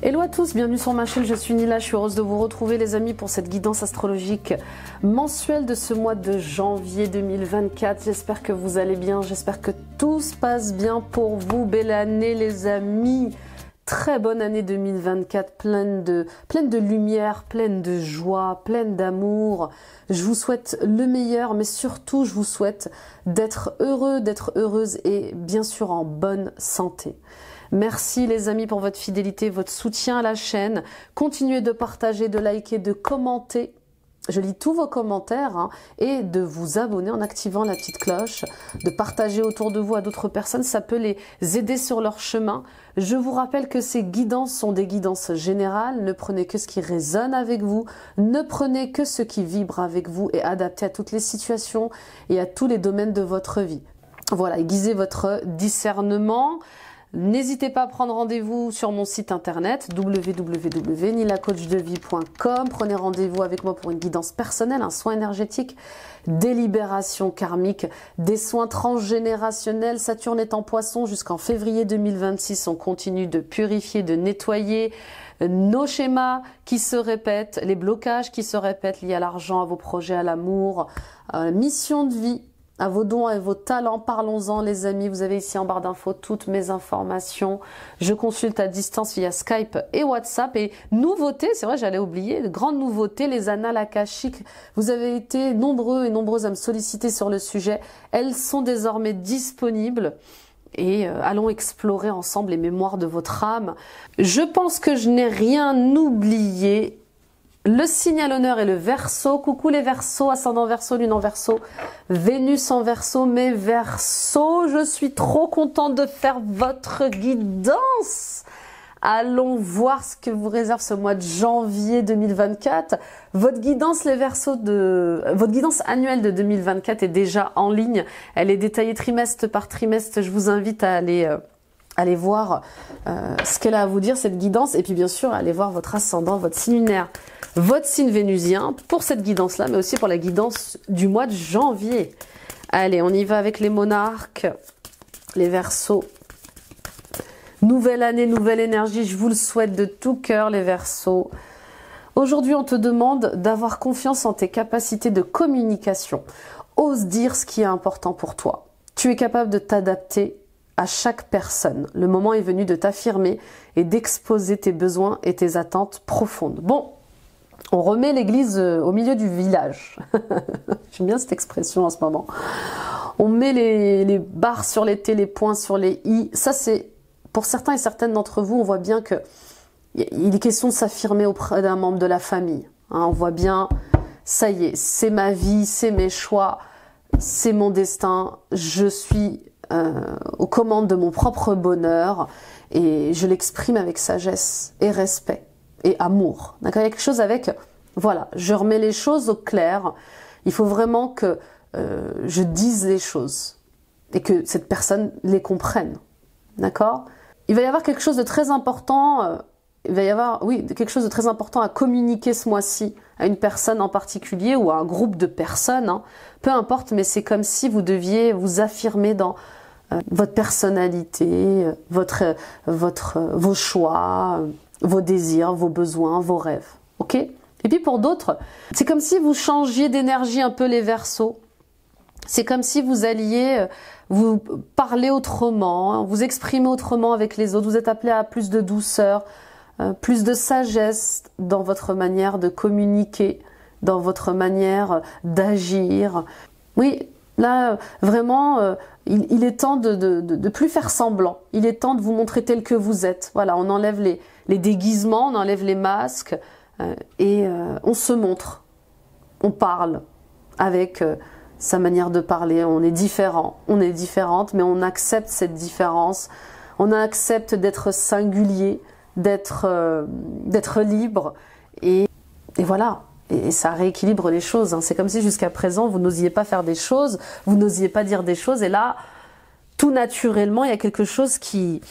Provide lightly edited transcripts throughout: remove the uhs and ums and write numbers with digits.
Hello à tous, bienvenue sur ma chaîne, je suis Nila, je suis heureuse de vous retrouver les amis pour cette guidance astrologique mensuelle de ce mois de janvier 2024. J'espère que vous allez bien, j'espère que tout se passe bien pour vous. Belle année les amis, très bonne année 2024, pleine de lumière, pleine de joie, pleine d'amour. Je vous souhaite le meilleur, mais surtout je vous souhaite d'être heureux, d'être heureuse et bien sûr en bonne santé. Merci les amis pour votre fidélité, votre soutien à la chaîne. Continuez de partager, de liker, de commenter. Je lis tous vos commentaires et de vous abonner en activant la petite cloche, de partager autour de vous à d'autres personnes. Ça peut les aider sur leur chemin. Je vous rappelle que ces guidances sont des guidances générales. Ne prenez que ce qui résonne avec vous. Ne prenez que ce qui vibre avec vous et adapté à toutes les situations et à tous les domaines de votre vie. Voilà, aiguisez votre discernement. N'hésitez pas à prendre rendez-vous sur mon site internet www.nilacoachdevie.com. Prenez rendez-vous avec moi pour une guidance personnelle, un soin énergétique, des libérations karmiques, des soins transgénérationnels. Saturne est en Poisson jusqu'en février 2026. On continue de purifier, de nettoyer nos schémas qui se répètent, les blocages qui se répètent liés à l'argent, à vos projets, à l'amour, à la mission de vie, à vos dons et vos talents. Parlons-en les amis, vous avez ici en barre d'infos toutes mes informations. Je consulte à distance via Skype et WhatsApp. Et nouveauté, c'est vrai j'allais oublier, grande nouveauté, les annales akashiques. Vous avez été nombreux et nombreuses à me solliciter sur le sujet. Elles sont désormais disponibles. Et allons explorer ensemble les mémoires de votre âme. Je pense que je n'ai rien oublié. Le signe à l'honneur est le Verseau. Coucou les Verseaux, ascendant Verseau, lune en Verseau, Vénus en Verseau, mes Verseaux. Je suis trop contente de faire votre guidance. Allons voir ce que vous réserve ce mois de janvier 2024. Votre guidance, les Verseaux, votre guidance annuelle de 2024 est déjà en ligne. Elle est détaillée trimestre par trimestre. Je vous invite à aller voir ce qu'elle a à vous dire, cette guidance. Et puis bien sûr, aller voir votre ascendant, votre signe lunaire, votre signe vénusien pour cette guidance-là, mais aussi pour la guidance du mois de janvier. Allez, on y va avec les monarques, les Verseaux. Nouvelle année, nouvelle énergie, je vous le souhaite de tout cœur, les Verseaux. Aujourd'hui, on te demande d'avoir confiance en tes capacités de communication. Ose dire ce qui est important pour toi. Tu es capable de t'adapter à chaque personne. Le moment est venu de t'affirmer et d'exposer tes besoins et tes attentes profondes. Bon, on remet l'église au milieu du village. J'aime bien cette expression en ce moment. On met les barres sur les T, les points sur les I. Ça, c'est pour certains et certaines d'entre vous, on voit bien que il est question de s'affirmer auprès d'un membre de la famille. On voit bien, ça y est, c'est ma vie, c'est mes choix, c'est mon destin. Je suis aux commandes de mon propre bonheur et je l'exprime avec sagesse et respect et amour. D'accord, il y a quelque chose avec, voilà, je remets les choses au clair. Il faut vraiment que je dise les choses et que cette personne les comprenne. D'accord? Il va y avoir quelque chose de très important. Il va y avoir, oui, quelque chose de très important à communiquer ce mois-ci à une personne en particulier ou à un groupe de personnes. Peu importe, mais c'est comme si vous deviez vous affirmer dans votre personnalité, vos choix, vos désirs, vos besoins, vos rêves. Ok? Et puis pour d'autres, c'est comme si vous changiez d'énergie un peu les Verseaux. C'est comme si vous alliez vous parler autrement, vous exprimer autrement avec les autres. Vous êtes appelé à plus de douceur, plus de sagesse dans votre manière de communiquer, dans votre manière d'agir. Oui, là, vraiment, il est temps de plus faire semblant. Il est temps de vous montrer tel que vous êtes. Voilà, on enlève les déguisements, on enlève les masques et on se montre. On parle avec sa manière de parler. On est différent, on est différente, mais on accepte cette différence. On accepte d'être singulier, d'être libre et voilà. Et ça rééquilibre les choses. C'est comme si jusqu'à présent, vous n'osiez pas faire des choses, vous n'osiez pas dire des choses. Et là, tout naturellement, il y a quelque chose qui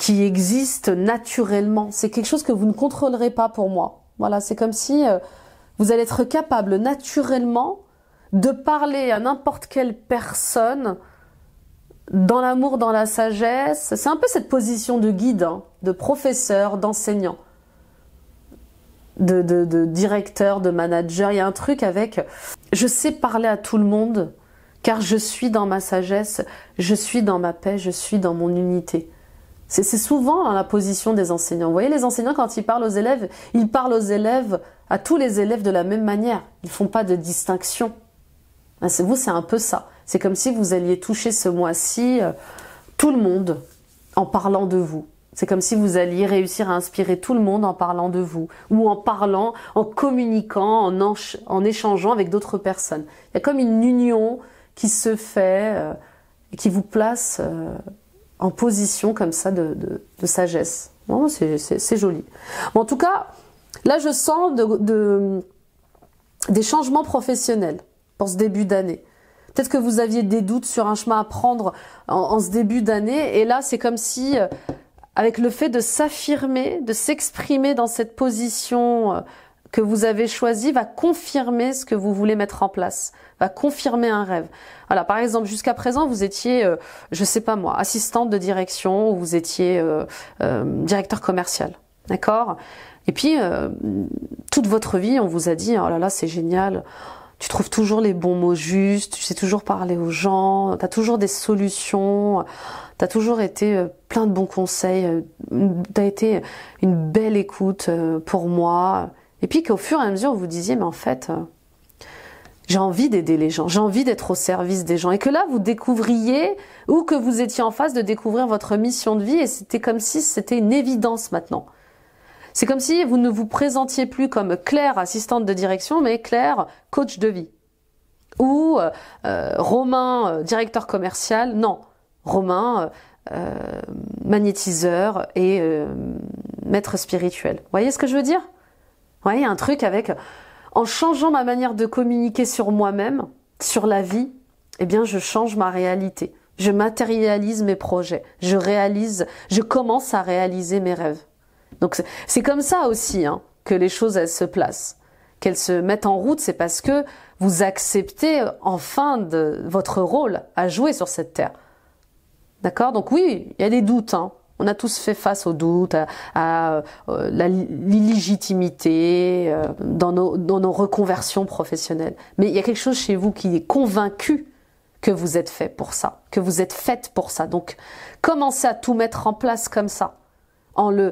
existe naturellement. C'est quelque chose que vous ne contrôlerez pas pour moi. Voilà, c'est comme si vous allez être capable naturellement de parler à n'importe quelle personne dans l'amour, dans la sagesse. C'est un peu cette position de guide, hein, de professeur, d'enseignant, de directeur, de manager. Il y a un truc avec je sais parler à tout le monde car je suis dans ma sagesse, je suis dans ma paix, je suis dans mon unité. C'est souvent la position des enseignants. Vous voyez, les enseignants, quand ils parlent aux élèves, à tous les élèves de la même manière. Ils font pas de distinction. Vous, c'est un peu ça. C'est comme si vous alliez toucher ce mois-ci tout le monde en parlant de vous. C'est comme si vous alliez réussir à inspirer tout le monde en parlant de vous. Ou en parlant, en communiquant, en échangeant avec d'autres personnes. Il y a comme une union qui se fait et qui vous place en position comme ça de sagesse. Bon, c'est joli. Bon, en tout cas, là je sens des changements professionnels pour ce début d'année. Peut-être que vous aviez des doutes sur un chemin à prendre en ce début d'année. Et là, c'est comme si, avec le fait de s'affirmer, de s'exprimer dans cette position que vous avez choisie, va confirmer ce que vous voulez mettre en place, va confirmer un rêve. Voilà, par exemple, jusqu'à présent, vous étiez, je sais pas moi, assistante de direction, ou vous étiez directeur commercial, d'accord? Et puis, toute votre vie, on vous a dit, oh là là, c'est génial, tu trouves toujours les bons mots justes, tu sais toujours parler aux gens, tu as toujours des solutions, tu as toujours été plein de bons conseils, tu as été une belle écoute pour moi. Et puis qu'au fur et à mesure, vous disiez, mais en fait, j'ai envie d'aider les gens, j'ai envie d'être au service des gens. Et que là, vous découvriez, ou que vous étiez en phase de découvrir votre mission de vie, et c'était comme si c'était une évidence maintenant. C'est comme si vous ne vous présentiez plus comme Claire, assistante de direction, mais Claire, coach de vie. Ou Romain, directeur commercial. Non, Romain, magnétiseur et maître spirituel. Vous voyez ce que je veux dire? Vous voyez, un truc avec... En changeant ma manière de communiquer sur moi-même, sur la vie, eh bien, je change ma réalité. Je matérialise mes projets. Je commence à réaliser mes rêves. Donc c'est comme ça aussi hein, que les choses elles se placent, qu'elles se mettent en route, c'est parce que vous acceptez enfin votre rôle à jouer sur cette terre. D'accord? Donc oui, il y a des doutes, hein. On a tous fait face aux doutes, à l'illégitimité dans nos reconversions professionnelles. Mais il y a quelque chose chez vous qui est convaincu que vous êtes fait pour ça, que vous êtes faite pour ça. Donc commencez à tout mettre en place comme ça, en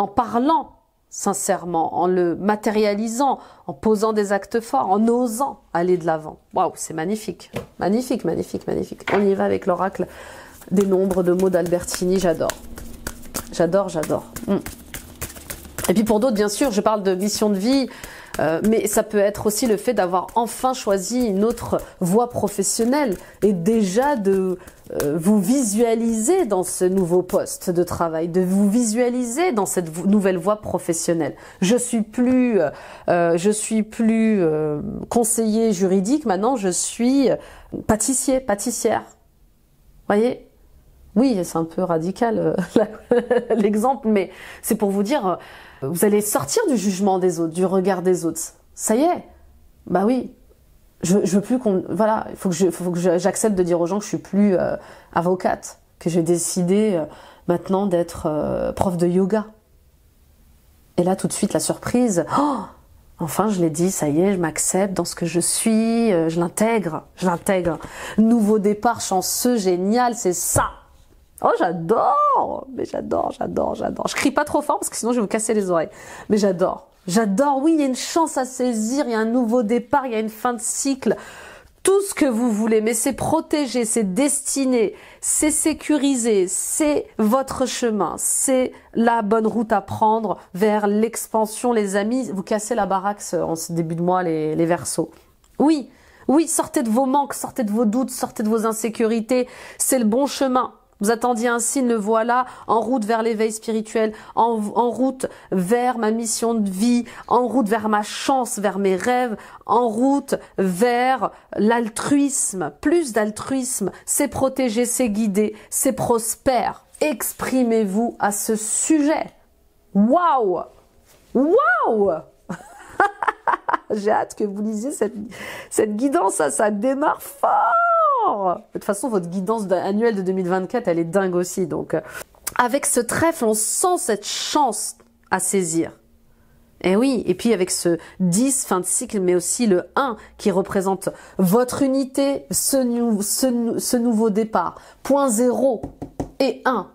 parlant sincèrement, en le matérialisant, en posant des actes forts, en osant aller de l'avant. Waouh, c'est magnifique. Magnifique, magnifique, magnifique. On y va avec l'oracle des nombres de mots d'Albertini, j'adore. J'adore, j'adore. Et puis pour d'autres, bien sûr, je parle de mission de vie, mais ça peut être aussi le fait d'avoir enfin choisi une autre voie professionnelle et déjà de vous visualiser dans ce nouveau poste de travail, de vous visualiser dans cette nouvelle voie professionnelle. Je suis plus conseiller juridique, maintenant je suis pâtissière. Voyez? Oui, c'est un peu radical l'exemple, mais c'est pour vous dire, vous allez sortir du jugement des autres, du regard des autres. Ça y est, bah oui, je veux plus qu'on... Voilà, il faut que j'accepte de dire aux gens que je suis plus avocate, que j'ai décidé maintenant d'être prof de yoga. Et là, tout de suite, la surprise, oh, enfin, je l'ai dit, ça y est, je m'accepte dans ce que je suis, je l'intègre. Nouveau départ chanceux, génial, c'est ça. Oh, j'adore, mais j'adore. Je crie pas trop fort parce que sinon je vais vous casser les oreilles. Mais j'adore, oui, il y a une chance à saisir, il y a un nouveau départ, il y a une fin de cycle. Tout ce que vous voulez, mais c'est protégé, c'est destiné, c'est sécurisé, c'est votre chemin, c'est la bonne route à prendre vers l'expansion, les amis. Vous cassez la baraque en ce début de mois, les Verseaux. Oui, sortez de vos manques, sortez de vos doutes, sortez de vos insécurités, c'est le bon chemin. Vous attendiez un signe, le voilà, en route vers l'éveil spirituel, en route vers ma mission de vie, en route vers ma chance, vers mes rêves, en route vers l'altruisme, plus d'altruisme, c'est protégé, c'est guidé, c'est prospère. Exprimez-vous à ce sujet. Waouh! J'ai hâte que vous lisiez cette guidance, ça démarre fort. fort. De toute façon, votre guidance annuelle de 2024, elle est dingue aussi. Donc, avec ce trèfle, on sent cette chance à saisir. Et oui, et puis avec ce 10, fin de cycle, mais aussi le 1 qui représente votre unité, ce nouveau départ. Point 0 et 1.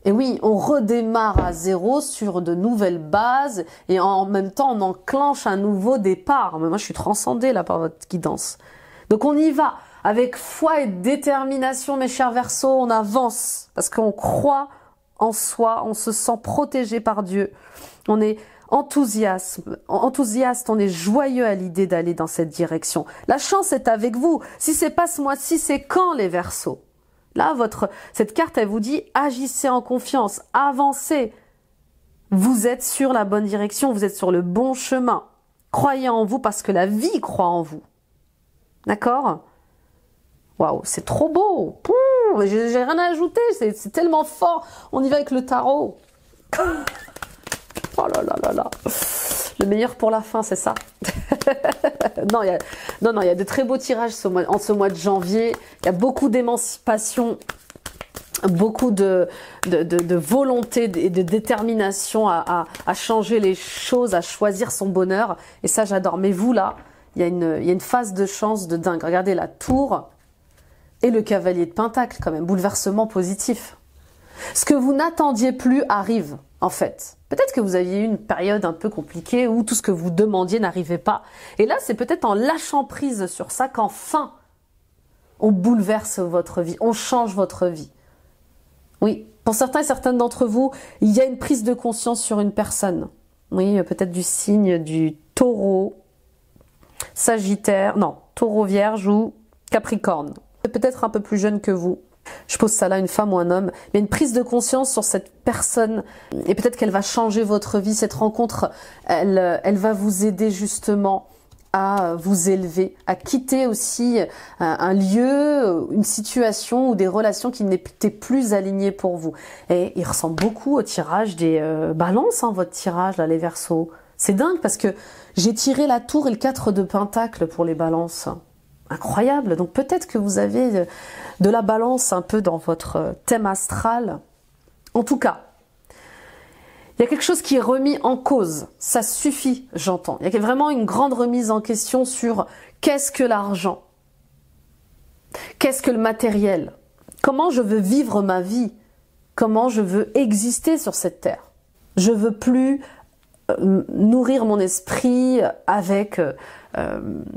Et oui, on redémarre à 0 sur de nouvelles bases et en même temps, on enclenche un nouveau départ. Mais moi, je suis transcendée là par votre guidance. Donc, on y va avec foi et détermination, mes chers Verseaux. On avance parce qu'on croit en soi, on se sent protégé par Dieu. On est enthousiaste, on est joyeux à l'idée d'aller dans cette direction. La chance est avec vous. Si c'est pas ce mois-ci, c'est quand, les Verseaux? Là, cette carte, elle vous dit, agissez en confiance, avancez. Vous êtes sur la bonne direction, vous êtes sur le bon chemin. Croyez en vous parce que la vie croit en vous. D'accord? Waouh, c'est trop beau. J'ai rien à ajouter, c'est tellement fort. On y va avec le tarot. Oh là là là là. Le meilleur pour la fin, c'est ça. Non, il y a de très beaux tirages en ce mois de janvier. Il y a beaucoup d'émancipation, beaucoup de volonté et de détermination à changer les choses, à choisir son bonheur. Et ça, j'adore. Mais vous, là, il y a une phase de chance de dingue. Regardez la tour et le cavalier de Pentacle, quand même. Bouleversement positif. Ce que vous n'attendiez plus arrive, en fait. Peut-être que vous aviez eu une période un peu compliquée où tout ce que vous demandiez n'arrivait pas. Et là, c'est peut-être en lâchant prise sur ça qu'enfin, on bouleverse votre vie, on change votre vie. Oui, pour certains et certaines d'entre vous, il y a une prise de conscience sur une personne. Oui, peut-être du signe du taureau, sagittaire, non, taureau vierge ou capricorne. Peut-être un peu plus jeune que vous. Je pose ça là, une femme ou un homme, mais une prise de conscience sur cette personne et peut-être qu'elle va changer votre vie. Cette rencontre, elle va vous aider justement à vous élever, à quitter aussi un lieu, une situation ou des relations qui n'étaient plus alignées pour vous. Et il ressemble beaucoup au tirage des balances, hein, votre tirage là, les Verseaux. C'est dingue parce que j'ai tiré la tour et le 4 de Pentacle pour les balances. Incroyable. Donc peut-être que vous avez de la balance un peu dans votre thème astral. En tout cas, il y a quelque chose qui est remis en cause. Ça suffit, j'entends. Il y a vraiment une grande remise en question sur qu'est-ce que l'argent? Qu'est-ce que le matériel? Comment je veux vivre ma vie? Comment je veux exister sur cette terre? Je veux plus nourrir mon esprit avec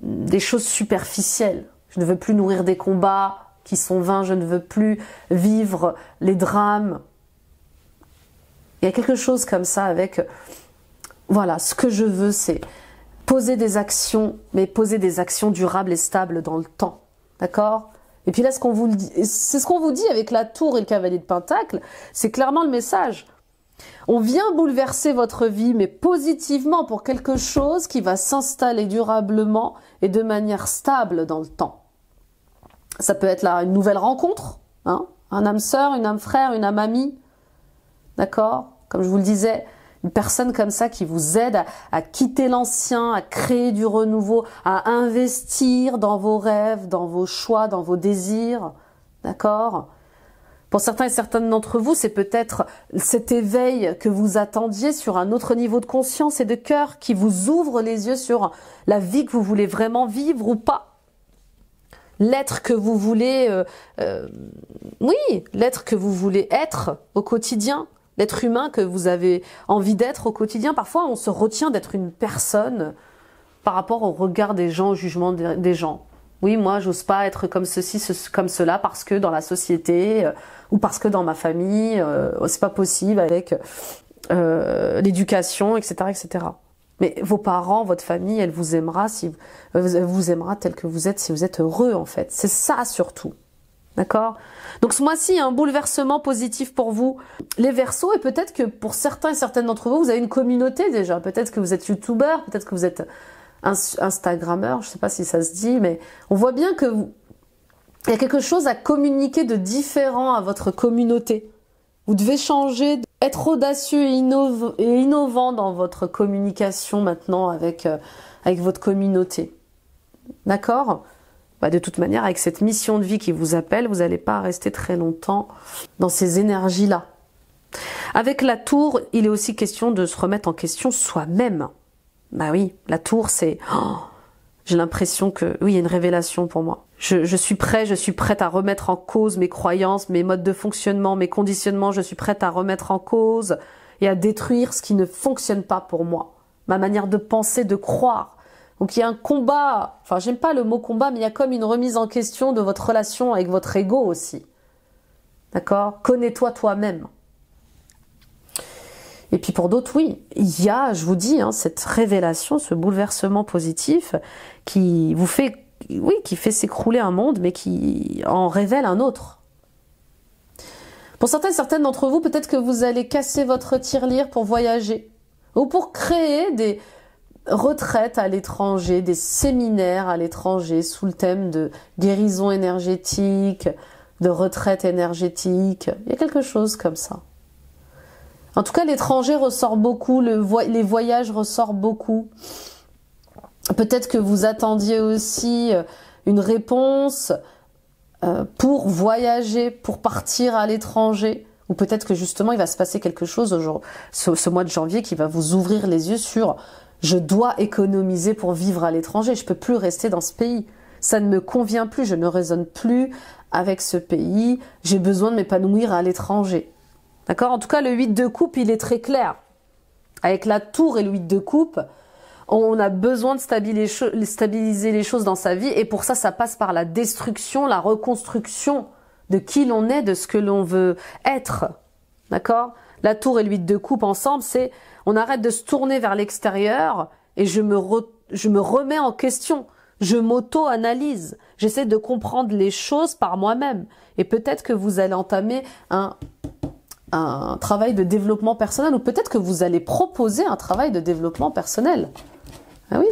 des choses superficielles. Je ne veux plus nourrir des combats qui sont vains. Je ne veux plus vivre les drames. Il y a quelque chose comme ça avec... Voilà, ce que je veux, c'est poser des actions, mais poser des actions durables et stables dans le temps. D'accord? Et puis là, ce qu'on vous dit, c'est ce qu'on vous dit avec la tour et le cavalier de Pentacle, c'est clairement le message. On vient bouleverser votre vie, mais positivement pour quelque chose qui va s'installer durablement et de manière stable dans le temps. Ça peut être là une nouvelle rencontre, hein, un âme sœur, une âme frère, une âme amie, d'accord? Comme je vous le disais, une personne comme ça qui vous aide à quitter l'ancien, à créer du renouveau, à investir dans vos rêves, dans vos choix, dans vos désirs, d'accord? Pour certains et certaines d'entre vous, c'est peut-être cet éveil que vous attendiez sur un autre niveau de conscience et de cœur qui vous ouvre les yeux sur la vie que vous voulez vraiment vivre ou pas. L'être que vous voulez, oui, l'être que vous voulez être au quotidien, l'être humain que vous avez envie d'être au quotidien. Parfois, on se retient d'être une personne par rapport au regard des gens, au jugement des gens. Oui, moi, j'ose pas être comme ceci, comme cela, parce que dans la société, ou parce que dans ma famille, c'est pas possible avec l'éducation, etc., etc. Mais vos parents, votre famille, elle vous aimera tel que vous êtes, si vous êtes heureux, en fait. C'est ça, surtout. D'accord? Donc, ce mois-ci, il y a un bouleversement positif pour vous, les Verseaux, et peut-être que pour certains et certaines d'entre vous, vous avez une communauté déjà. Peut-être que vous êtes youtubeur, peut-être que vous êtes instagrammeur, je sais pas si ça se dit, mais on voit bien que il y a quelque chose à communiquer de différent à votre communauté. Vous devez changer, être audacieux et innovant dans votre communication maintenant avec votre communauté. D'accord? bah, de toute manière, avec cette mission de vie qui vous appelle, vous n'allez pas rester très longtemps dans ces énergies-là. Avec la tour, il est aussi question de se remettre en question soi-même. Bah oui, la tour, c'est... Oh, j'ai l'impression que... Oui, il y a une révélation pour moi. Je suis prête à remettre en cause mes croyances, mes modes de fonctionnement, mes conditionnements. Je suis prête à remettre en cause et à détruire ce qui ne fonctionne pas pour moi. Ma manière de penser, de croire. Donc il y a un combat, enfin j'aime pas le mot combat, mais il y a comme une remise en question de votre relation avec votre ego aussi. D'accord? Connais-toi toi-même. Et puis pour d'autres, oui, il y a, je vous dis, hein, cette révélation, ce bouleversement positif qui vous fait, oui, qui fait s'écrouler un monde, mais qui en révèle un autre. Pour certaines d'entre vous, peut-être que vous allez casser votre tirelire pour voyager ou pour créer des retraites à l'étranger, des séminaires à l'étranger sous le thème de guérison énergétique, de retraite énergétique. Il y a quelque chose comme ça. En tout cas, l'étranger ressort beaucoup, les voyages ressortent beaucoup. Peut-être que vous attendiez aussi une réponse pour voyager, pour partir à l'étranger. Ou peut-être que justement, il va se passer quelque chose ce mois de janvier qui va vous ouvrir les yeux sur « je dois économiser pour vivre à l'étranger, je ne peux plus rester dans ce pays. Ça ne me convient plus, je ne résonne plus avec ce pays, j'ai besoin de m'épanouir à l'étranger. » D'accord? En tout cas, le 8 de coupe, il est très clair. Avec la tour et le 8 de coupe, on a besoin de stabiliser les choses dans sa vie. Et pour ça, ça passe par la destruction, la reconstruction de qui l'on est, de ce que l'on veut être. D'accord? La tour et le 8 de coupe ensemble, c'est on arrête de se tourner vers l'extérieur et je me remets en question. Je m'auto-analyse. J'essaie de comprendre les choses par moi-même. Et peut-être que vous allez entamer un travail de développement personnel, ou peut-être que vous allez proposer un travail de développement personnel. Ah oui.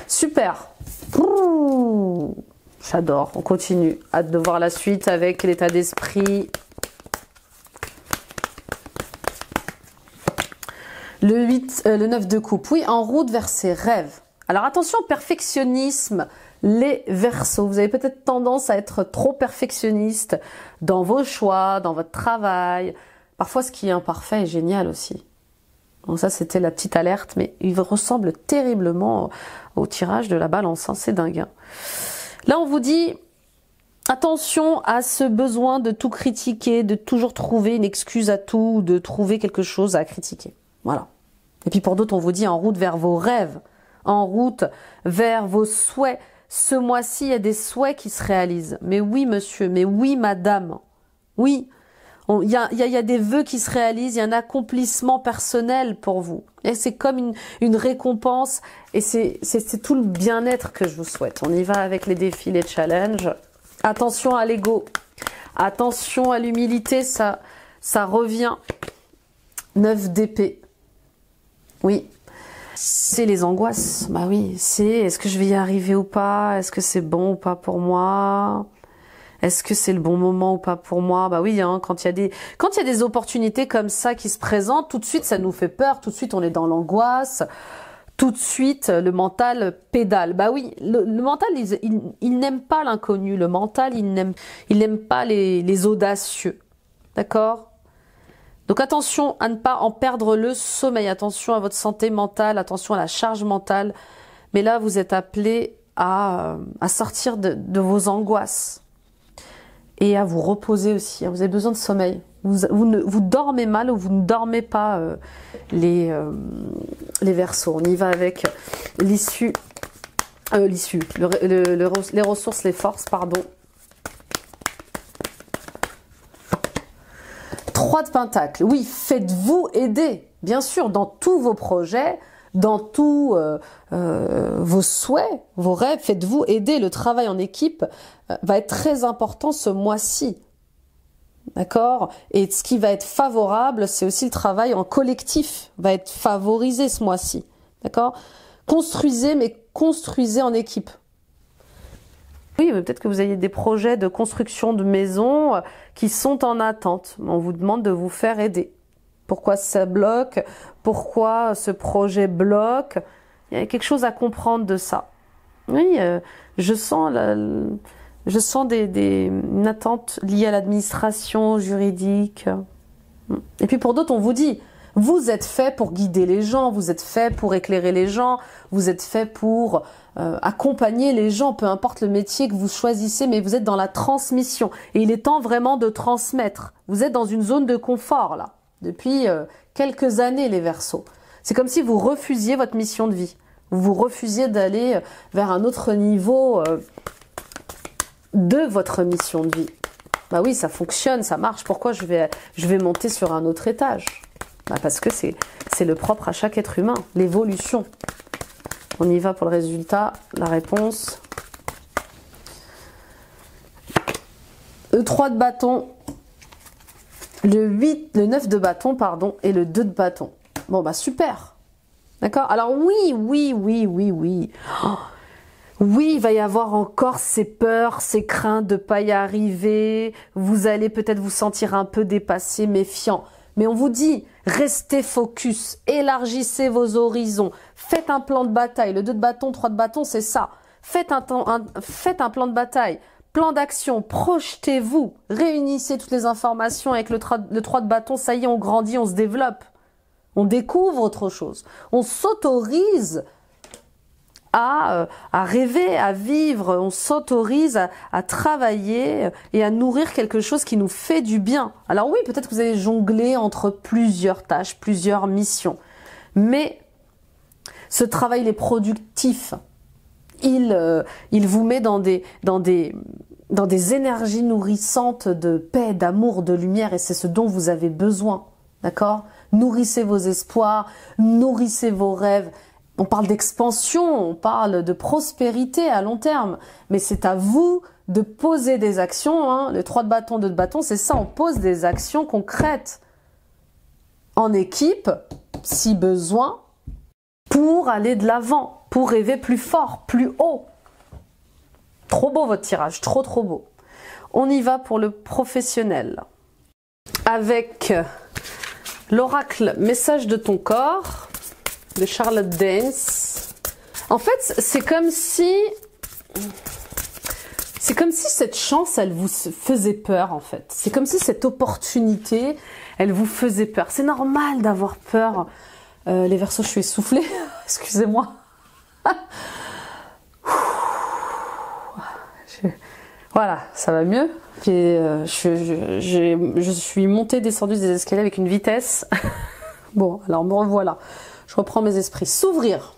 Super. J'adore. On continue. Hâte de voir la suite avec l'état d'esprit. Le 9 de coupe. Oui, en route vers ses rêves. Alors attention, perfectionnisme. Les Verseaux, vous avez peut-être tendance à être trop perfectionniste dans vos choix, dans votre travail. Parfois, ce qui est imparfait est génial aussi. Donc ça, c'était la petite alerte, mais il ressemble terriblement au tirage de la balance, hein, c'est dingue. Hein. Là, on vous dit, attention à ce besoin de tout critiquer, de toujours trouver une excuse à tout, de trouver quelque chose à critiquer. Voilà. Et puis pour d'autres, on vous dit en route vers vos rêves, en route vers vos souhaits. Ce mois-ci, il y a des souhaits qui se réalisent. Mais oui, monsieur, mais oui, madame. Oui, il y a des vœux qui se réalisent, il y a un accomplissement personnel pour vous. Et c'est comme une récompense et c'est tout le bien-être que je vous souhaite. On y va avec les défis, les challenges. Attention à l'ego. Attention à l'humilité, ça revient. 9 d'épée. Oui. C'est les angoisses. Bah oui, est-ce que je vais y arriver ou pas? Est-ce que c'est bon ou pas pour moi? Est-ce que c'est le bon moment ou pas pour moi? Bah oui, hein, quand il y a des opportunités comme ça qui se présentent, tout de suite ça nous fait peur, tout de suite on est dans l'angoisse, tout de suite le mental pédale. Bah oui, le mental il n'aime pas l'inconnu, le mental il n'aime pas les audacieux. D'accord? Donc attention à ne pas en perdre le sommeil, attention à votre santé mentale, attention à la charge mentale. Mais là, vous êtes appelé à sortir de vos angoisses et à vous reposer aussi. Vous avez besoin de sommeil. Vous dormez mal ou vous ne dormez pas les Verseaux. On y va avec les ressources, les forces, pardon. 3 de Pentacles, oui, faites-vous aider, bien sûr, dans tous vos projets, dans tous vos souhaits, vos rêves, faites-vous aider. Le travail en équipe va être très important ce mois-ci, d'accord? Et ce qui va être favorable, c'est aussi le travail en collectif, va être favorisé ce mois-ci, d'accord? Construisez, mais construisez en équipe. Oui, peut-être que vous ayez des projets de construction de maisons qui sont en attente. On vous demande de vous faire aider. Pourquoi ça bloque? Pourquoi ce projet bloque? Il y a quelque chose à comprendre de ça. Oui, je sens, je sens une attente liée à l'administration juridique. Et puis pour d'autres, on vous dit, vous êtes fait pour guider les gens, vous êtes fait pour éclairer les gens, vous êtes fait pour accompagner les gens, peu importe le métier que vous choisissez, mais vous êtes dans la transmission. Et il est temps vraiment de transmettre. Vous êtes dans une zone de confort, là, depuis quelques années, les Verseaux. C'est comme si vous refusiez votre mission de vie. Vous refusiez d'aller vers un autre niveau de votre mission de vie. Bah oui, ça fonctionne, ça marche. Pourquoi je vais monter sur un autre étage? Bah parce que c'est le propre à chaque être humain, l'évolution. On y va pour le résultat, la réponse. Le 3 de bâton, le 9 de bâton, pardon, et le 2 de bâton. Bon, bah super. D'accord? Alors oui. Oh. Oui, il va y avoir encore ces peurs, ces craintes de ne pas y arriver. Vous allez peut-être vous sentir un peu dépassé, méfiant. Mais on vous dit, restez focus, élargissez vos horizons, faites un plan de bataille. Le 2 de bâton, 3 de bâton, c'est ça. Faites un plan de bataille, plan d'action, projetez-vous, réunissez toutes les informations avec le 3 de bâton. Ça y est, on grandit, on se développe. On découvre autre chose. On s'autorise à rêver, à vivre. On s'autorise à travailler et à nourrir quelque chose qui nous fait du bien. Alors oui, peut-être que vous allez jongler entre plusieurs tâches, plusieurs missions. Mais ce travail, il est productif. Il vous met dans des énergies nourrissantes de paix, d'amour, de lumière. Et c'est ce dont vous avez besoin. D'accord ? Nourrissez vos espoirs, nourrissez vos rêves. On parle d'expansion, on parle de prospérité à long terme. Mais c'est à vous de poser des actions. Hein. Le 3 de bâton, 2 de bâton, c'est ça, on pose des actions concrètes. En équipe, si besoin, pour aller de l'avant, pour rêver plus fort, plus haut. Trop beau votre tirage, trop beau. On y va pour le professionnel. Avec l'oracle Message de ton corps de Charlotte Dance. En fait, c'est comme si cette chance, elle vous faisait peur en fait. C'est comme si cette opportunité, elle vous faisait peur. C'est normal d'avoir peur. Les Verseaux, je suis essoufflée. Excusez-moi. Voilà, ça va mieux. Puis, je suis montée, descendue des escaliers avec une vitesse. Bon, alors me revoilà. Je reprends mes esprits. S'ouvrir.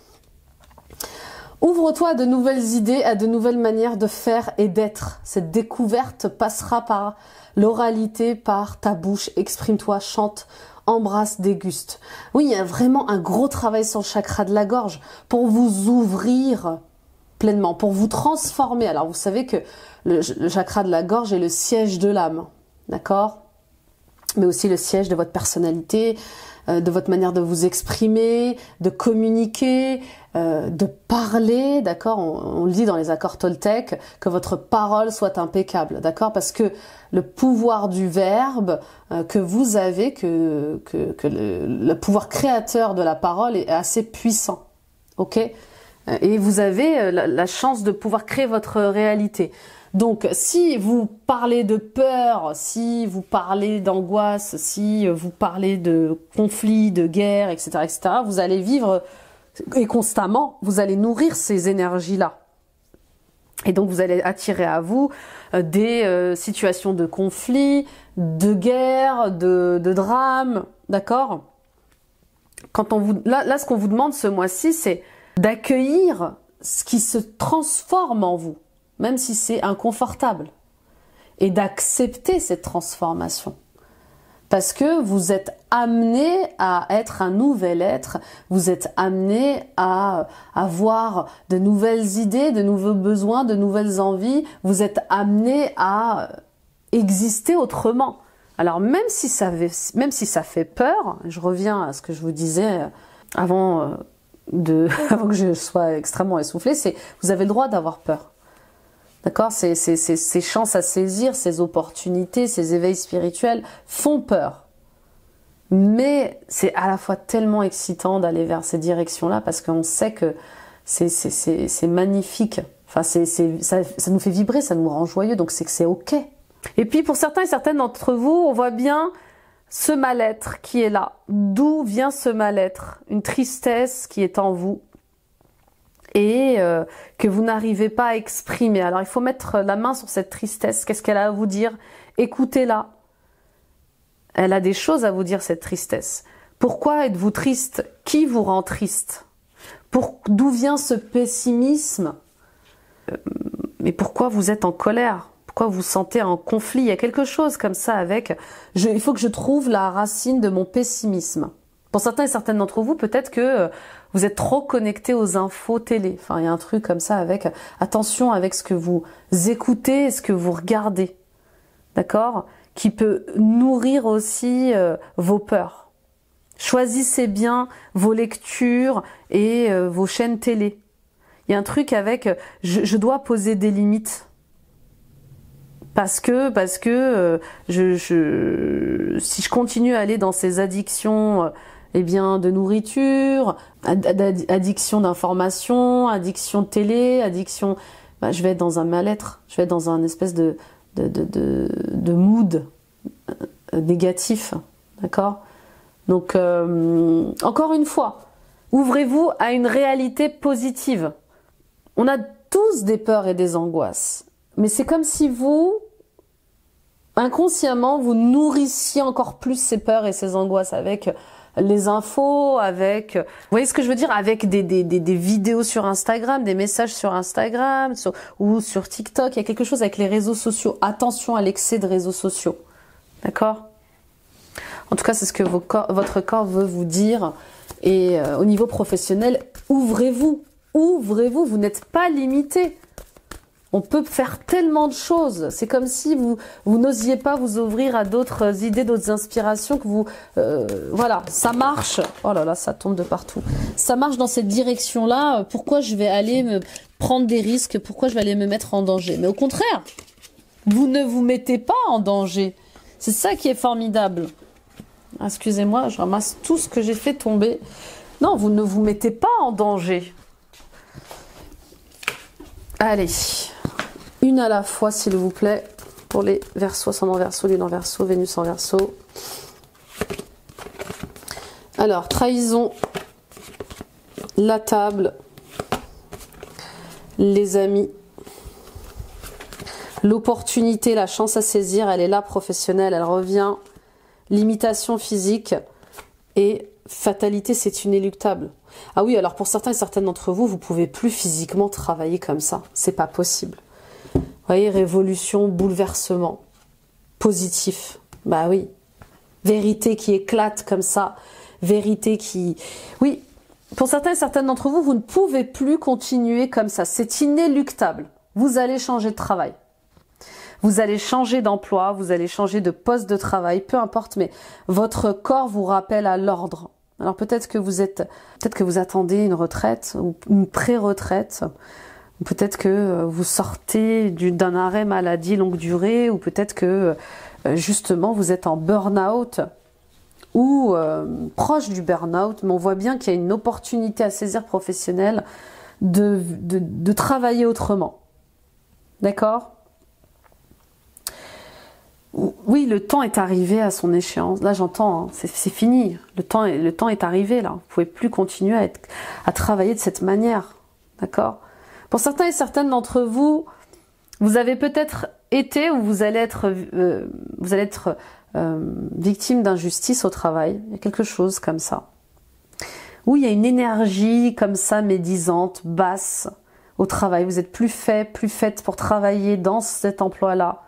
Ouvre-toi à de nouvelles idées, à de nouvelles manières de faire et d'être. Cette découverte passera par l'oralité, par ta bouche. Exprime-toi, chante, embrasse, déguste. Oui, il y a vraiment un gros travail sur le chakra de la gorge pour vous ouvrir pleinement, pour vous transformer. Alors, vous savez que le chakra de la gorge est le siège de l'âme, d'accord? Mais aussi le siège de votre personnalité, de votre manière de vous exprimer, de communiquer, de parler, d'accord? On le dit dans les accords Toltec, que votre parole soit impeccable, d'accord? Parce que le pouvoir du verbe que vous avez, que le pouvoir créateur de la parole est assez puissant, ok? Et vous avez la chance de pouvoir créer votre réalité. Donc, si vous parlez de peur, si vous parlez d'angoisse, si vous parlez de conflits, de guerre, etc., vous allez vivre, et constamment, vous allez nourrir ces énergies-là. Et donc, vous allez attirer à vous des situations de conflit, de guerre, de drame, d'accord? Quand on vous, là, ce qu'on vous demande ce mois-ci, c'est d'accueillir ce qui se transforme en vous, même si c'est inconfortable, et d'accepter cette transformation. Parce que vous êtes amené à être un nouvel être, vous êtes amené à avoir de nouvelles idées, de nouveaux besoins, de nouvelles envies, vous êtes amené à exister autrement. Alors même si ça fait peur, je reviens à ce que je vous disais avant que je sois extrêmement essoufflée, c'est vous avez le droit d'avoir peur. D'accord? Ces chances à saisir, ces opportunités, ces éveils spirituels font peur. Mais c'est à la fois tellement excitant d'aller vers ces directions-là parce qu'on sait que c'est magnifique. Enfin, ça nous fait vibrer, ça nous rend joyeux, donc c'est que c'est ok. Et puis pour certains et certaines d'entre vous, on voit bien ce mal-être qui est là. D'où vient ce mal-être? Une tristesse qui est en vous et que vous n'arrivez pas à exprimer. Alors il faut mettre la main sur cette tristesse. Qu'est-ce qu'elle a à vous dire? Écoutez-la. Elle a des choses à vous dire, cette tristesse. Pourquoi êtes-vous triste? Qui vous rend triste? D'où vient ce pessimisme? Mais pourquoi vous êtes en colère? Pourquoi vous vous sentez en conflit? Il y a quelque chose comme ça avec... il faut que je trouve la racine de mon pessimisme. Pour certains et certaines d'entre vous, peut-être que vous êtes trop connectés aux infos télé. Enfin, il y a un truc comme ça avec... Attention avec ce que vous écoutez et ce que vous regardez. D'accord? Qui peut nourrir aussi vos peurs. Choisissez bien vos lectures et vos chaînes télé. Il y a un truc avec je dois poser des limites parce que si je continue à aller dans ces addictions eh bien de nourriture, addiction d'information, addiction de télé, addiction, je vais être dans un mal-être, je vais être dans un espèce de mood négatif, d'accord? Donc encore une fois, ouvrez-vous à une réalité positive. On a tous des peurs et des angoisses, mais c'est comme si vous, inconsciemment, vous nourrissiez encore plus ces peurs et ces angoisses avec les infos, avec, vous voyez ce que je veux dire, avec des vidéos sur Instagram, des messages sur Instagram ou sur TikTok. Il y a quelque chose avec les réseaux sociaux. Attention à l'excès de réseaux sociaux, d'accord? En tout cas, c'est ce que votre corps veut vous dire. Et au niveau professionnel, ouvrez-vous. Ouvrez-vous, vous n'êtes pas limité. On peut faire tellement de choses. C'est comme si vous n'osiez pas vous ouvrir à d'autres idées, d'autres inspirations que vous... voilà, ça marche. Oh là là, ça tombe de partout. Ça marche dans cette direction-là. Pourquoi je vais aller me prendre des risques? Pourquoi je vais aller me mettre en danger? Mais au contraire, vous ne vous mettez pas en danger. C'est ça qui est formidable. Excusez-moi, je ramasse tout ce que j'ai fait tomber. Non, vous ne vous mettez pas en danger. Allez, une à la fois s'il vous plaît, pour les Verseaux, ascendant Verseau, Lune en Verseau, Vénus en Verseau. Alors, trahison, la table, les amis, l'opportunité, la chance à saisir, elle est là, professionnelle, elle revient, limitation physique et fatalité, c'est inéluctable. Ah oui, alors pour certains et certaines d'entre vous, vous pouvez plus physiquement travailler comme ça. C'est pas possible. Vous voyez, révolution, bouleversement, positif. Bah oui. Vérité qui éclate comme ça. Vérité qui... Oui, pour certains et certaines d'entre vous, vous ne pouvez plus continuer comme ça. C'est inéluctable. Vous allez changer de travail. Vous allez changer d'emploi, vous allez changer de poste de travail, peu importe, mais votre corps vous rappelle à l'ordre. Alors peut-être que vous attendez une retraite ou une pré-retraite, ou peut-être que vous sortez d'un arrêt maladie longue durée, ou peut-être que justement vous êtes en burn-out ou proche du burn-out, mais on voit bien qu'il y a une opportunité à saisir professionnelle de travailler autrement. D'accord ? Oui, le temps est arrivé à son échéance. Là, j'entends, hein, c'est fini. Le temps est arrivé, là. Vous pouvez plus continuer à travailler de cette manière. D'accord? Pour certains et certaines d'entre vous, vous avez peut-être été ou vous allez être victime d'injustice au travail. Il y a quelque chose comme ça. Où il y a une énergie comme ça, médisante, basse au travail. Vous êtes plus faite pour travailler dans cet emploi-là.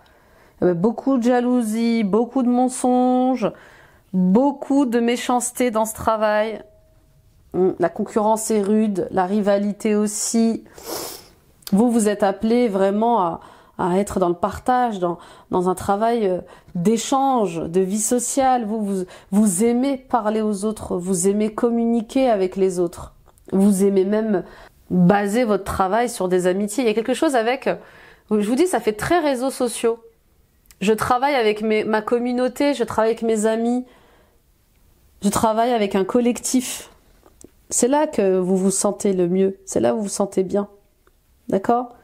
Beaucoup de jalousie, beaucoup de mensonges, beaucoup de méchanceté dans ce travail. La concurrence est rude, la rivalité aussi. Vous êtes appelé vraiment à être dans le partage, dans un travail d'échange, de vie sociale. Vous aimez parler aux autres, vous aimez communiquer avec les autres. Vous aimez même baser votre travail sur des amitiés. Il y a quelque chose avec, je vous dis, ça fait très réseaux sociaux. Je travaille avec ma communauté, je travaille avec mes amis, je travaille avec un collectif. C'est là que vous vous sentez le mieux. C'est là où vous vous sentez bien. D'accord?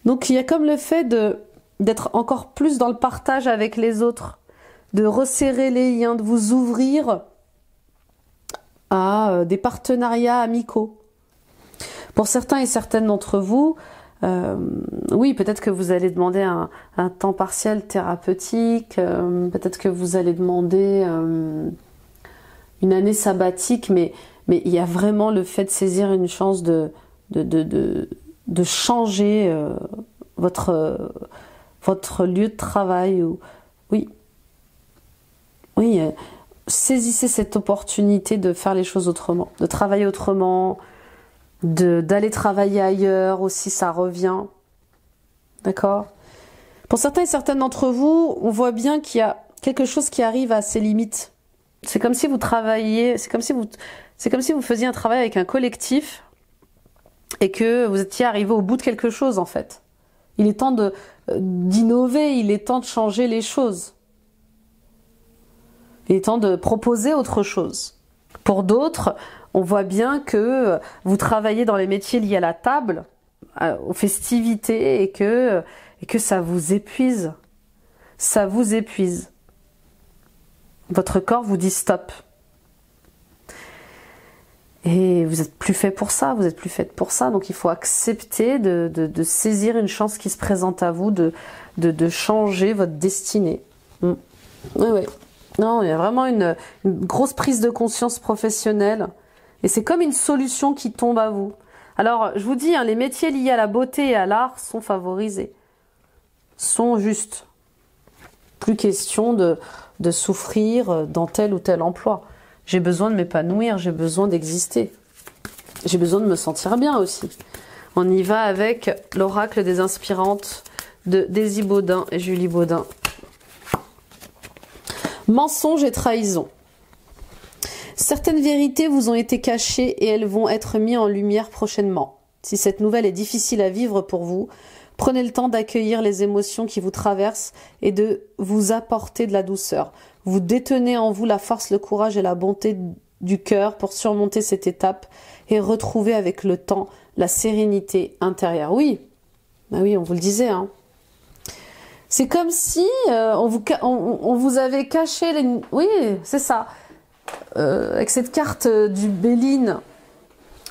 Donc il y a comme le fait d'être encore plus dans le partage avec les autres, de resserrer les liens, de vous ouvrir à des partenariats amicaux. Pour certains et certaines d'entre vous, oui, peut-être que vous allez demander un temps partiel thérapeutique, peut-être que vous allez demander une année sabbatique, mais il y a vraiment le fait de saisir une chance de changer votre lieu de travail. Oui, saisissez cette opportunité de faire les choses autrement, de travailler autrement, d'aller travailler ailleurs aussi, ça revient. D'accord? Pour certains et certaines d'entre vous, on voit bien qu'il y a quelque chose qui arrive à ses limites. C'est comme si vous travailliez, c'est comme si vous faisiez un travail avec un collectif et que vous étiez arrivé au bout de quelque chose en fait. Il est temps d'innover, il est temps de changer les choses. Il est temps de proposer autre chose. Pour d'autres, on voit bien que vous travaillez dans les métiers liés à la table, aux festivités, et que ça vous épuise. Ça vous épuise. Votre corps vous dit stop. Et vous n'êtes plus fait pour ça, vous n'êtes plus faite pour ça. Donc il faut accepter de saisir une chance qui se présente à vous, de changer votre destinée. Oui, oui. Non, il y a vraiment une grosse prise de conscience professionnelle. Et c'est comme une solution qui tombe à vous. Alors, je vous dis, les métiers liés à la beauté et à l'art sont favorisés. Sont justes. Plus question de souffrir dans tel ou tel emploi. J'ai besoin de m'épanouir, j'ai besoin d'exister. J'ai besoin de me sentir bien aussi. On y va avec l'oracle des inspirantes de Daisy Baudin et Julie Baudin. Mensonge et trahison. Certaines vérités vous ont été cachées et elles vont être mises en lumière prochainement. Si cette nouvelle est difficile à vivre pour vous, prenez le temps d'accueillir les émotions qui vous traversent et de vous apporter de la douceur. Vous détenez en vous la force, le courage et la bonté du cœur pour surmonter cette étape et retrouver avec le temps la sérénité intérieure. Oui, ben oui, on vous le disait, hein. C'est comme si on vous avait caché les... Oui, c'est ça. Avec cette carte du Béline,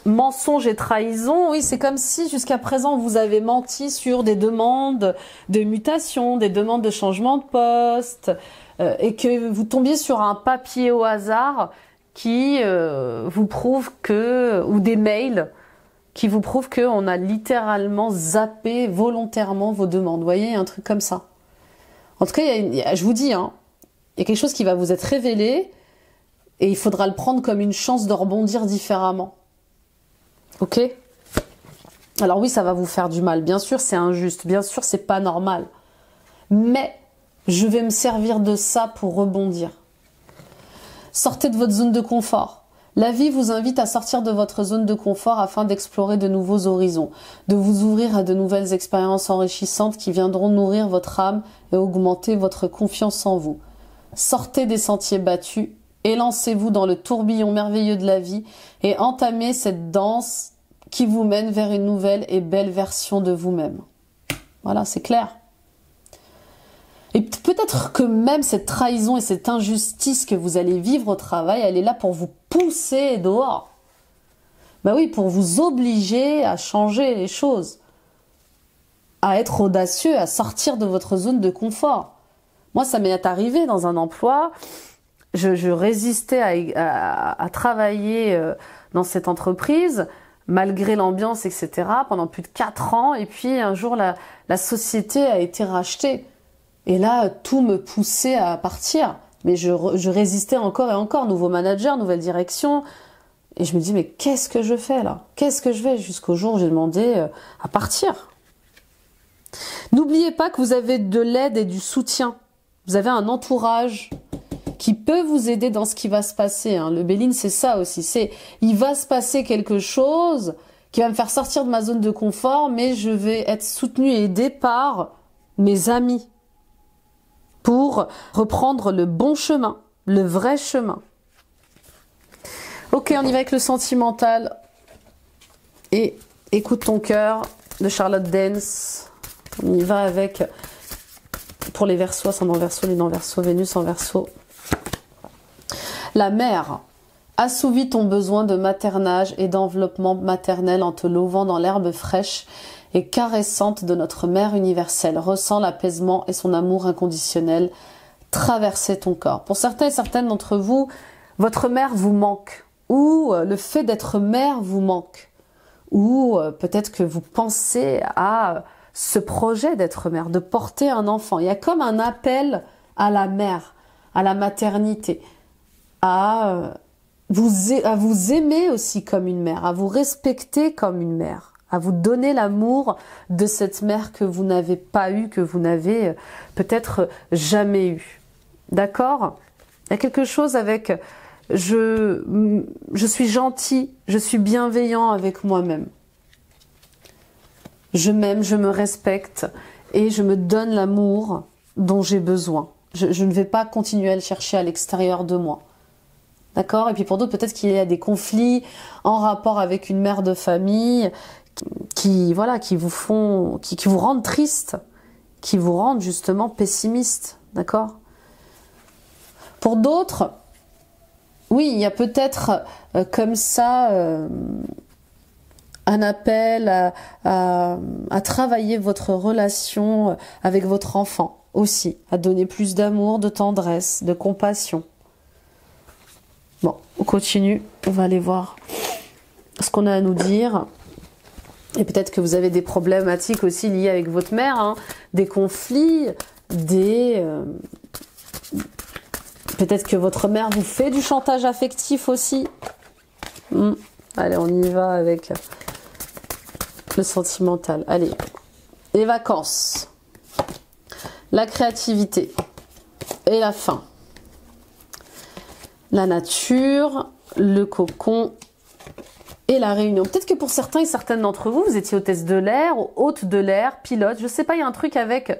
mensonge et trahison, oui, c'est comme si jusqu'à présent vous avez menti sur des demandes de mutation, des demandes de changement de poste, et que vous tombiez sur un papier au hasard qui vous prouve que... ou des mails qui vous prouvent qu'on a littéralement zappé volontairement vos demandes. Vous voyez, un truc comme ça. En tout cas, je vous dis, hein, il y a quelque chose qui va vous être révélé et il faudra le prendre comme une chance de rebondir différemment. Ok? Alors oui, ça va vous faire du mal. Bien sûr, c'est injuste. Bien sûr, c'est pas normal. Mais je vais me servir de ça pour rebondir. Sortez de votre zone de confort. La vie vous invite à sortir de votre zone de confort afin d'explorer de nouveaux horizons, de vous ouvrir à de nouvelles expériences enrichissantes qui viendront nourrir votre âme et augmenter votre confiance en vous. Sortez des sentiers battus, élancez-vous dans le tourbillon merveilleux de la vie et entamez cette danse qui vous mène vers une nouvelle et belle version de vous-même. Voilà, c'est clair. Et peut-être que même cette trahison et cette injustice que vous allez vivre au travail, elle est là pour vous pousser dehors. Ben oui, pour vous obliger à changer les choses, à être audacieux, à sortir de votre zone de confort. Moi, ça m'est arrivé dans un emploi, je résistais à travailler dans cette entreprise, malgré l'ambiance, etc., pendant plus de 4 ans, et puis un jour, la société a été rachetée. Et là, tout me poussait à partir. Mais je résistais encore et encore. Nouveau manager, nouvelle direction. Et je me dis, mais qu'est-ce que je fais là? Qu'est-ce que je fais? Jusqu'au jour où j'ai demandé à partir. N'oubliez pas que vous avez de l'aide et du soutien. Vous avez un entourage qui peut vous aider dans ce qui va se passer. Hein. Le Béline, c'est ça aussi. Il va se passer quelque chose qui va me faire sortir de ma zone de confort, mais je vais être soutenue et aidée par mes amis, pour reprendre le bon chemin, le vrai chemin. Ok, on y va avec le sentimental. Et écoute ton cœur de Charlotte Dance. On y va avec, pour les Verseaux, ascendant Verseau, lune en Verseau, Vénus en Verseau. La mère, assouvis ton besoin de maternage et d'enveloppement maternel en te louvant dans l'herbe fraîche et caressante de notre mère universelle. Ressens l'apaisement et son amour inconditionnel traverser ton corps. Pour certains et certaines d'entre vous, votre mère vous manque, ou le fait d'être mère vous manque, ou peut-être que vous pensez à ce projet d'être mère, de porter un enfant. Il y a comme un appel à la mère, à la maternité, à vous aimer aussi comme une mère, à vous respecter comme une mère, à vous donner l'amour de cette mère que vous n'avez pas eue, que vous n'avez peut-être jamais eue. D'accord? Il y a quelque chose avec je suis gentil, je suis bienveillant avec moi-même. Je m'aime, je me respecte et je me donne l'amour dont j'ai besoin. Je ne vais pas continuer à le chercher à l'extérieur de moi. D'accord? Et puis pour d'autres, peut-être qu'il y a des conflits en rapport avec une mère de famille qui vous rendent triste, qui vous rendent justement pessimiste. D'accord? Pour d'autres, oui, il y a peut-être comme ça un appel à travailler votre relation avec votre enfant aussi, à donner plus d'amour, de tendresse, de compassion. Bon, on continue, on va aller voir ce qu'on a à nous dire. Et peut-être que vous avez des problématiques aussi liées avec votre mère, hein, des conflits, peut-être que votre mère vous fait du chantage affectif aussi. Allez, on y va avec le sentimental. Allez, les vacances, la créativité et la faim. La nature, le cocon et la réunion. Peut-être que pour certains et certaines d'entre vous, vous étiez hôtesse de l'air, hôte de l'air, pilote. Je sais pas, il y a un truc avec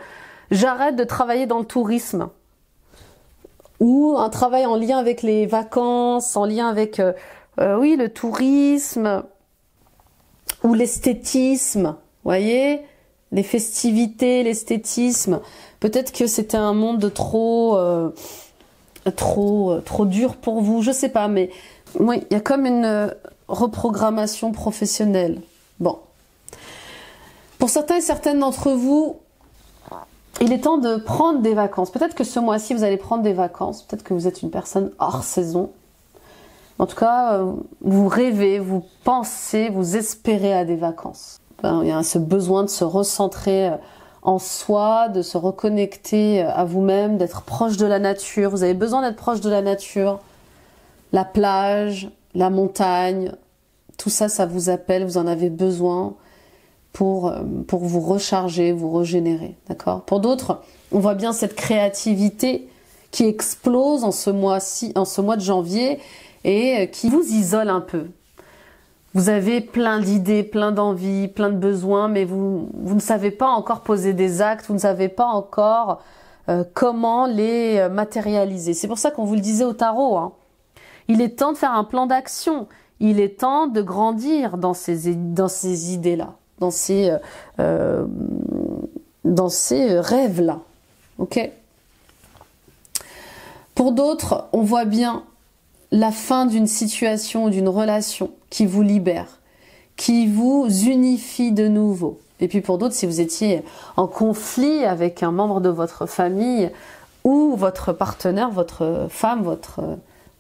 j'arrête de travailler dans le tourisme. Ou un travail en lien avec les vacances, en lien avec oui, le tourisme ou l'esthétisme, voyez, les festivités, l'esthétisme. Peut-être que c'était un monde trop dur pour vous, je sais pas, mais oui, il y a comme une reprogrammation professionnelle. Bon. Pour certains et certaines d'entre vous, il est temps de prendre des vacances. Peut-être que ce mois-ci, vous allez prendre des vacances. Peut-être que vous êtes une personne hors saison. En tout cas, vous rêvez, vous pensez, vous espérez à des vacances. Il y a ce besoin de se recentrer en soi, de se reconnecter à vous-même, d'être proche de la nature. Vous avez besoin d'être proche de la nature. La plage, la montagne, tout ça, ça vous appelle, vous en avez besoin pour vous recharger, vous régénérer, d'accord? Pour d'autres, on voit bien cette créativité qui explose en ce mois-ci, en ce mois de janvier et qui vous isole un peu. Vous avez plein d'idées, plein d'envies, plein de besoins, mais vous ne savez pas encore poser des actes, vous ne savez pas encore comment les matérialiser. C'est pour ça qu'on vous le disait au tarot, hein. Il est temps de faire un plan d'action. Il est temps de grandir dans ces idées-là, dans ces rêves-là. Ok? Pour d'autres, on voit bien la fin d'une situation ou d'une relation qui vous libère, qui vous unifie de nouveau. Et puis pour d'autres, si vous étiez en conflit avec un membre de votre famille ou votre partenaire, votre femme,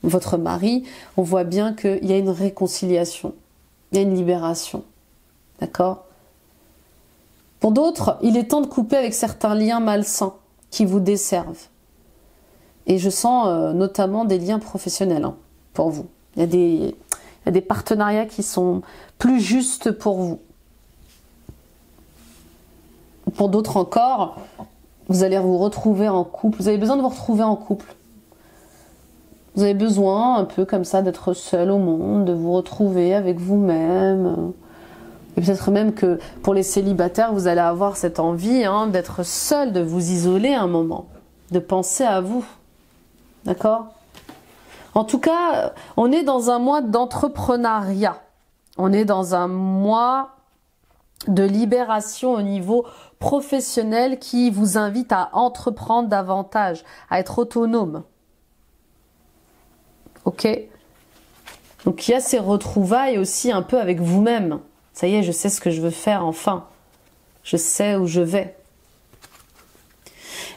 votre mari, on voit bien qu'il y a une réconciliation, il y a une libération. D'accord? Pour d'autres, il est temps de couper avec certains liens malsains qui vous desservent. Et je sens notamment des liens professionnels hein, pour vous. Il y a des partenariats qui sont plus justes pour vous. Pour d'autres encore, vous allez vous retrouver en couple. Vous avez besoin de vous retrouver en couple. Vous avez besoin un peu comme ça d'être seul au monde, de vous retrouver avec vous-même. Et peut-être même que pour les célibataires, vous allez avoir cette envie hein, d'être seul, de vous isoler un moment, de penser à vous. D'accord? En tout cas, on est dans un mois d'entrepreneuriat. On est dans un mois de libération au niveau professionnel qui vous invite à entreprendre davantage, à être autonome. Ok? Donc il y a ces retrouvailles aussi un peu avec vous-même. Ça y est, je sais ce que je veux faire enfin. Je sais où je vais.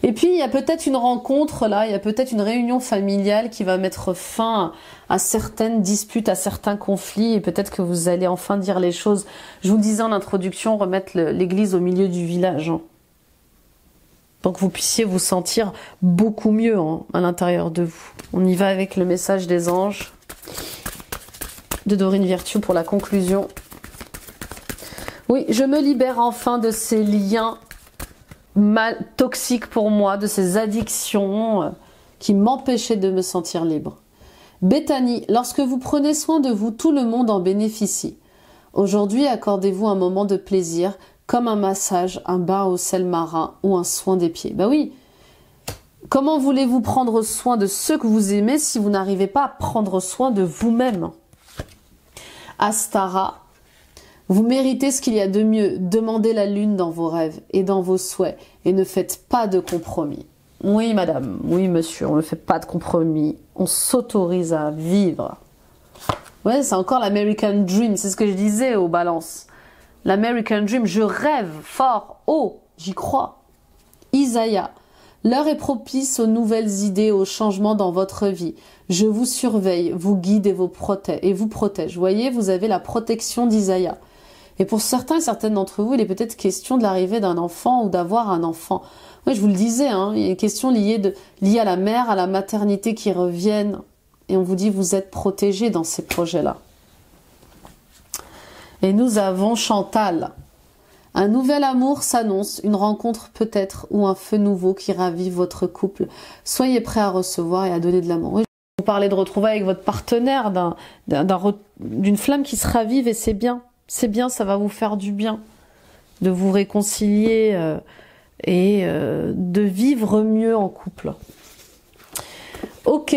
Et puis il y a peut-être une rencontre là, il y a peut-être une réunion familiale qui va mettre fin à certaines disputes, à certains conflits, et peut-être que vous allez enfin dire les choses. Je vous le disais en introduction, remettre l'église au milieu du village. Hein. Pour que vous puissiez vous sentir beaucoup mieux hein, à l'intérieur de vous. On y va avec le message des anges de Dorine Virtue pour la conclusion. Oui, je me libère enfin de ces liens toxiques pour moi, de ces addictions qui m'empêchaient de me sentir libre. Béthanie, lorsque vous prenez soin de vous, tout le monde en bénéficie. Aujourd'hui, accordez-vous un moment de plaisir, comme un massage, un bain au sel marin ou un soin des pieds. Ben oui, comment voulez-vous prendre soin de ceux que vous aimez si vous n'arrivez pas à prendre soin de vous-même? Astara, vous méritez ce qu'il y a de mieux. Demandez la lune dans vos rêves et dans vos souhaits et ne faites pas de compromis. Oui, madame, oui, monsieur, on ne fait pas de compromis. On s'autorise à vivre. Ouais, c'est encore l'American Dream, c'est ce que je disais aux balances. L'American Dream, je rêve fort, haut, j'y crois. Isaïe, l'heure est propice aux nouvelles idées, aux changements dans votre vie. Je vous surveille, vous guide et vous protège. Vous voyez, vous avez la protection d'Isaïe. Et pour certains et certaines d'entre vous, il est peut-être question de l'arrivée d'un enfant ou d'avoir un enfant. Oui, je vous le disais, hein, il y a une question liée à la mère, à la maternité qui reviennent. Et on vous dit, vous êtes protégés dans ces projets-là. Et nous avons Chantal. Un nouvel amour s'annonce, une rencontre peut-être ou un feu nouveau qui ravive votre couple. Soyez prêts à recevoir et à donner de l'amour. Oui, vous parlez de retrouvailles avec votre partenaire, d'une flamme qui se ravive et c'est bien. C'est bien, ça va vous faire du bien de vous réconcilier et de vivre mieux en couple. Ok,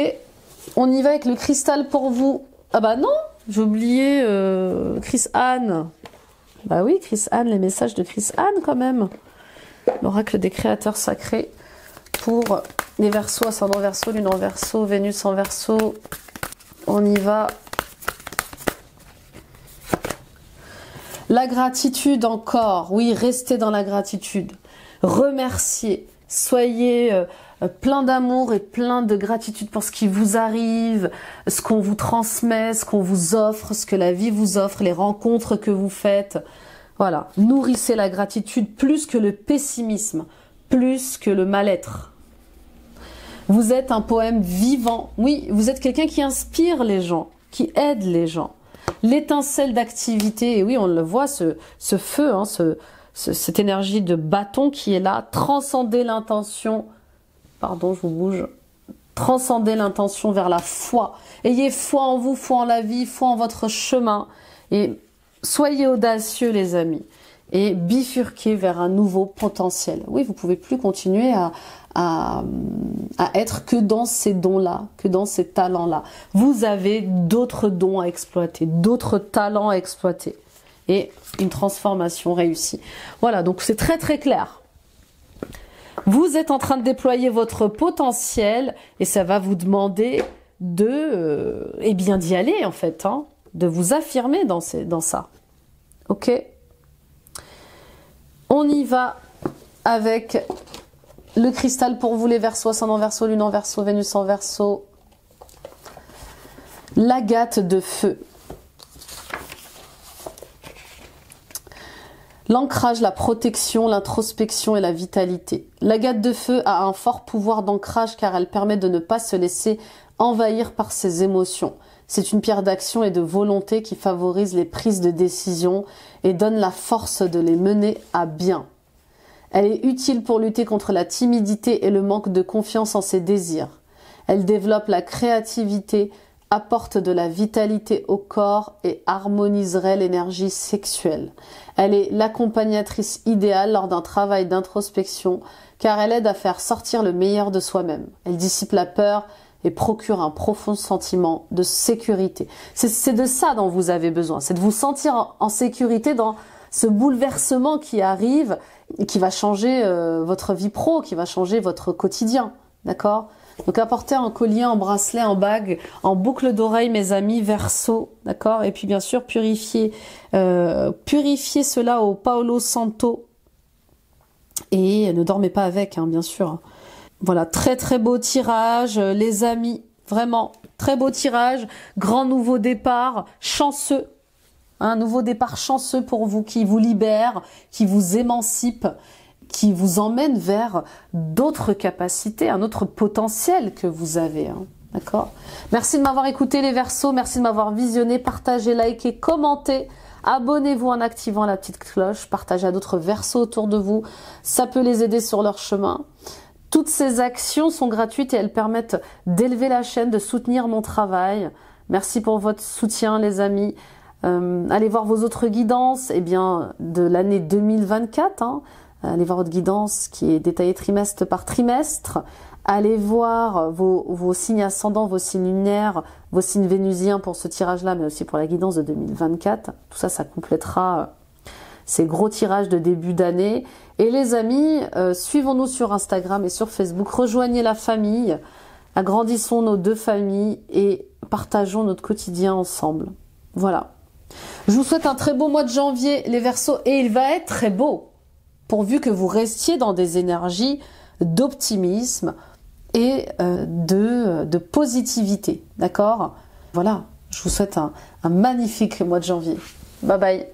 on y va avec le cristal pour vous. Ah bah non, j'ai oublié Chris Anne. Bah oui, Chris Anne, les messages de Chris Anne quand même. L'oracle des créateurs sacrés pour les Verseaux, ascendant Verseau, lune en Verseau, Vénus en Verseau. On y va. La gratitude encore, oui, restez dans la gratitude. Remerciez, soyez plein d'amour et plein de gratitude pour ce qui vous arrive, ce qu'on vous transmet, ce qu'on vous offre, ce que la vie vous offre, les rencontres que vous faites. Voilà, nourrissez la gratitude plus que le pessimisme, plus que le mal-être. Vous êtes un poème vivant, oui, vous êtes quelqu'un qui inspire les gens, qui aide les gens. L'étincelle d'activité, et oui, on le voit, ce feu, hein, cette énergie de bâton qui est là, transcender l'intention, pardon, je vous bouge, transcender l'intention vers la foi. Ayez foi en vous, foi en la vie, foi en votre chemin, et soyez audacieux, les amis, et bifurquez vers un nouveau potentiel. Oui, vous pouvez plus continuer à être que dans ces dons-là, que dans ces talents-là. Vous avez d'autres dons à exploiter, d'autres talents à exploiter. Et une transformation réussie. Voilà, donc c'est très très clair. Vous êtes en train de déployer votre potentiel et ça va vous demander eh bien d'y aller en fait, hein, de vous affirmer dans ça. Ok? On y va avec le cristal pour vous les Verseaux, ascendant Verseau, lune en Verseau, Vénus en Verseau. L'agate de feu. L'ancrage, la protection, l'introspection et la vitalité. L'agate de feu a un fort pouvoir d'ancrage car elle permet de ne pas se laisser envahir par ses émotions. C'est une pierre d'action et de volonté qui favorise les prises de décision et donne la force de les mener à bien. Elle est utile pour lutter contre la timidité et le manque de confiance en ses désirs. Elle développe la créativité, apporte de la vitalité au corps et harmoniserait l'énergie sexuelle. Elle est l'accompagnatrice idéale lors d'un travail d'introspection car elle aide à faire sortir le meilleur de soi-même. Elle dissipe la peur et procure un profond sentiment de sécurité. C'est de ça dont vous avez besoin, c'est de vous sentir en sécurité dans ce bouleversement qui arrive et qui va changer votre vie pro, qui va changer votre quotidien, d'accord? Donc apportez un collier, un bracelet, un bague, en boucle d'oreille, mes amis, Verseau, d'accord? Et puis bien sûr, purifiez cela au Paolo Santo et ne dormez pas avec, hein, bien sûr. Voilà, très très beau tirage, les amis, vraiment, très beau tirage, grand nouveau départ, chanceux, un nouveau départ chanceux pour vous, qui vous libère, qui vous émancipe, qui vous emmène vers d'autres capacités, un autre potentiel que vous avez, hein, d'accord? Merci de m'avoir écouté les Verseaux, merci de m'avoir visionné, partagez, likez, commentez, abonnez-vous en activant la petite cloche, partagez à d'autres Verseaux autour de vous, ça peut les aider sur leur chemin. Toutes ces actions sont gratuites et elles permettent d'élever la chaîne, de soutenir mon travail. Merci pour votre soutien les amis. Allez voir vos autres guidances de l'année 2024, hein. Allez voir votre guidance qui est détaillée trimestre par trimestre. Allez voir vos signes ascendants, vos signes lunaires, vos signes vénusiens pour ce tirage-là, mais aussi pour la guidance de 2024. Tout ça, ça complétera ces gros tirages de début d'année. Et les amis, suivons-nous sur Instagram et sur Facebook. Rejoignez la famille, agrandissons nos deux familles et partageons notre quotidien ensemble. Voilà. Je vous souhaite un très beau mois de janvier, les Verseaux, et il va être très beau, pourvu que vous restiez dans des énergies d'optimisme et de positivité, d'accord? Voilà, je vous souhaite un magnifique mois de janvier. Bye bye.